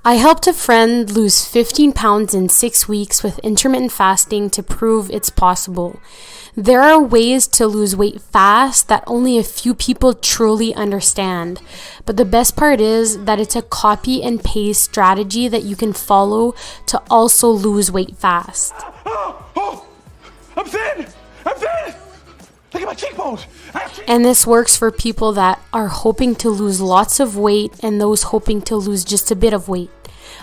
I helped a friend lose 15 pounds in 6 weeks with intermittent fasting to prove it's possible. There are ways to lose weight fast that only a few people truly understand. But the best part is that it's a copy and paste strategy that you can follow to also lose weight fast. I'm thin! Look at my cheekbones! And this works for people that are hoping to lose lots of weight and those hoping to lose just a bit of weight.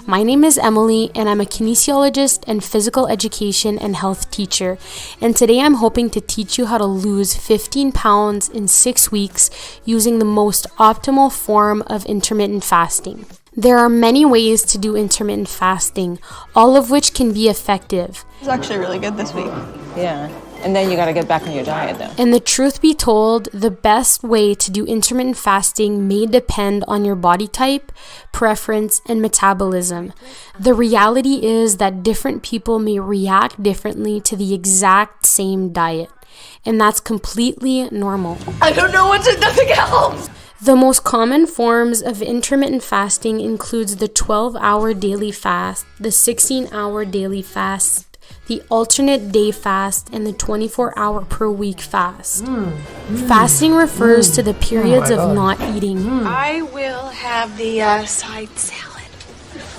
My name is Emily, and I'm a kinesiologist and physical education and health teacher. And today I'm hoping to teach you how to lose 15 pounds in 6 weeks using the most optimal form of intermittent fasting. There are many ways to do intermittent fasting, all of which can be effective. It's actually really good this week. Yeah. And then you got to get back on your diet, though. And the truth be told, the best way to do intermittent fasting may depend on your body type, preference, and metabolism. The reality is that different people may react differently to the exact same diet, and that's completely normal. I don't know what to do. Nothing helps. The most common forms of intermittent fasting includes the 12-hour daily fast, the 16-hour daily fast, the alternate day fast, and the 24-hour per week fast. Fasting refers to the periods of not eating. I will have the side salad.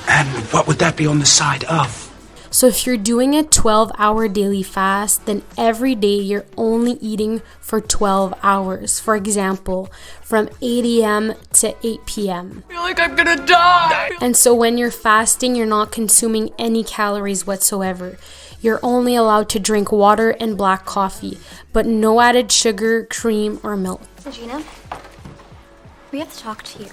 And what would that be on the side of? So if you're doing a 12-hour daily fast, then every day you're only eating for 12 hours. For example, from 8 a.m. to 8 p.m. I feel like I'm gonna die. And so when you're fasting, you're not consuming any calories whatsoever. You're only allowed to drink water and black coffee, but no added sugar, cream, or milk. Regina, we have to talk to you.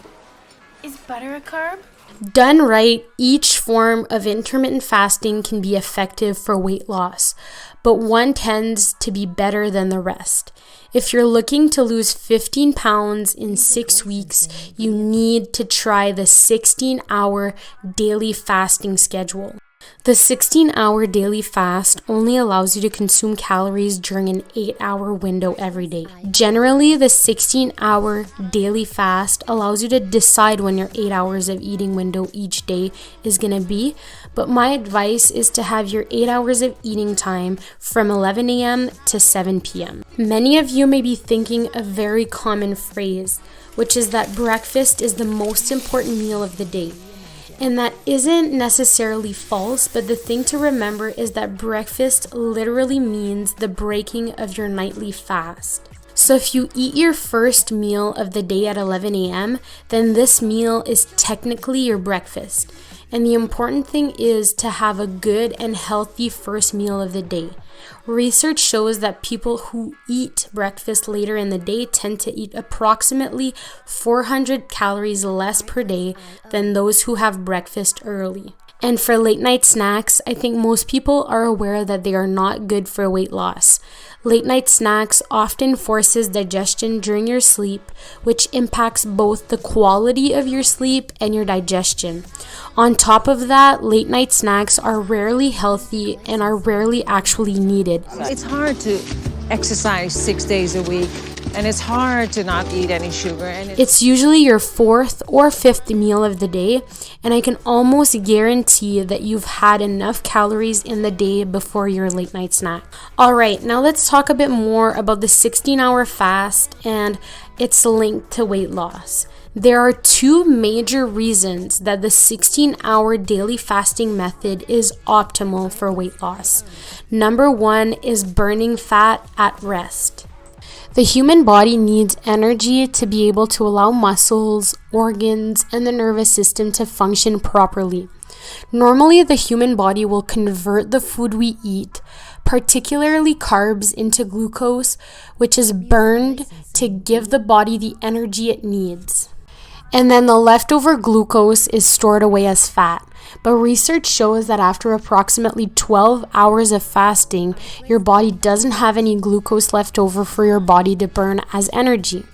Is butter a carb? Done right, each form of intermittent fasting can be effective for weight loss, but one tends to be better than the rest. If you're looking to lose 15 pounds in 6 weeks, you need to try the 16-hour daily fasting schedule. The 16-hour daily fast only allows you to consume calories during an 8-hour window every day. Generally, the 16-hour daily fast allows you to decide when your 8 hours of eating window each day is going to be, but my advice is to have your 8 hours of eating time from 11 a.m. to 7 p.m. Many of you may be thinking a very common phrase, which is that breakfast is the most important meal of the day. And that isn't necessarily false, but the thing to remember is that breakfast literally means the breaking of your nightly fast. So if you eat your first meal of the day at 11 a.m., then this meal is technically your breakfast. And the important thing is to have a good and healthy first meal of the day. Research shows that people who eat breakfast later in the day tend to eat approximately 400 calories less per day than those who have breakfast early. And for late night snacks, I think most people are aware that they are not good for weight loss. Late night snacks often forces digestion during your sleep, which impacts both the quality of your sleep and your digestion. On top of that, late night snacks are rarely healthy and are rarely actually needed. It's hard to exercise 6 days a week, and it's hard to not eat any sugar. And it's usually your 4th or 5th meal of the day, and I can almost guarantee that you've had enough calories in the day before your late night snack. All right, now let's talk a bit more about the 16-hour fast and its link to weight loss. There are 2 major reasons that the 16-hour daily fasting method is optimal for weight loss. Number 1 is burning fat at rest. The human body needs energy to be able to allow muscles, organs, and the nervous system to function properly. Normally, the human body will convert the food we eat, particularly carbs, into glucose, which is burned to give the body the energy it needs. And then the leftover glucose is stored away as fat. But research shows that after approximately 12 hours of fasting, your body doesn't have any glucose left over for your body to burn as energy.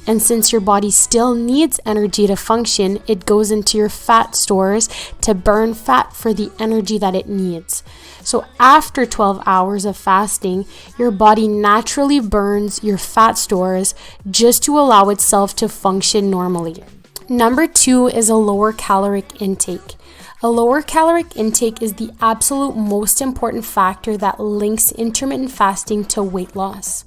And since your body still needs energy to function, it goes into your fat stores to burn fat for the energy that it needs. So after 12 hours of fasting, your body naturally burns your fat stores just to allow itself to function normally. Number 2 is a lower caloric intake. A lower caloric intake is the absolute most important factor that links intermittent fasting to weight loss.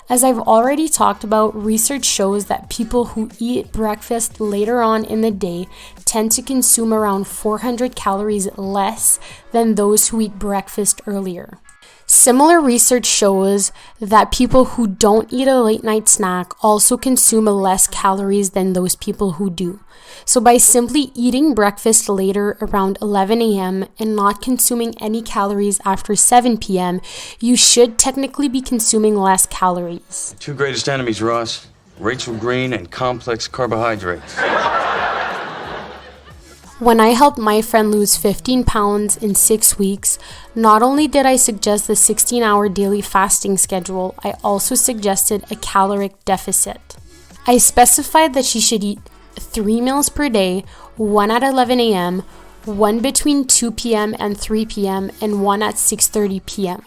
As I've already talked about, research shows that people who eat breakfast later on in the day tend to consume around 400 calories less than those who eat breakfast earlier. Similar research shows that people who don't eat a late night snack also consume less calories than those people who do. So by simply eating breakfast later around 11 a.m. and not consuming any calories after 7 p.m., you should technically be consuming less calories. Two greatest enemies, Ross. Rachel Green and complex carbohydrates. When I helped my friend lose 15 pounds in 6 weeks, not only did I suggest the 16-hour daily fasting schedule, I also suggested a caloric deficit. I specified that she should eat 3 meals per day, 1 at 11 a.m., 1 between 2 p.m. and 3 p.m., and 1 at 6:30 p.m.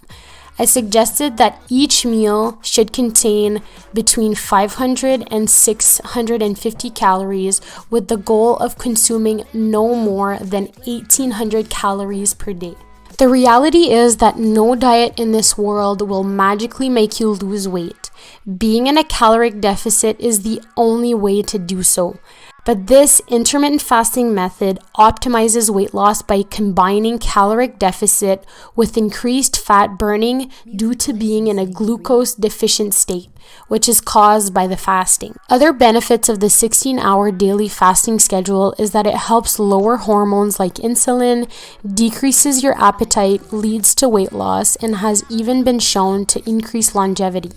I suggested that each meal should contain between 500 and 650 calories, with the goal of consuming no more than 1,800 calories per day. The reality is that no diet in this world will magically make you lose weight. Being in a caloric deficit is the only way to do so. But this intermittent fasting method optimizes weight loss by combining caloric deficit with increased fat burning due to being in a glucose deficient state, which is caused by the fasting. Other benefits of the 16-hour daily fasting schedule is that it helps lower hormones like insulin, decreases your appetite, leads to weight loss, and has even been shown to increase longevity.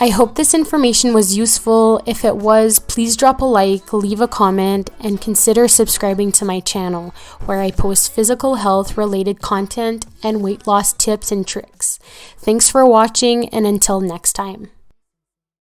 I hope this information was useful. If it was, please drop a like, leave a comment, and consider subscribing to my channel, where I post physical health related content and weight loss tips and tricks. Thanks for watching, and until next time.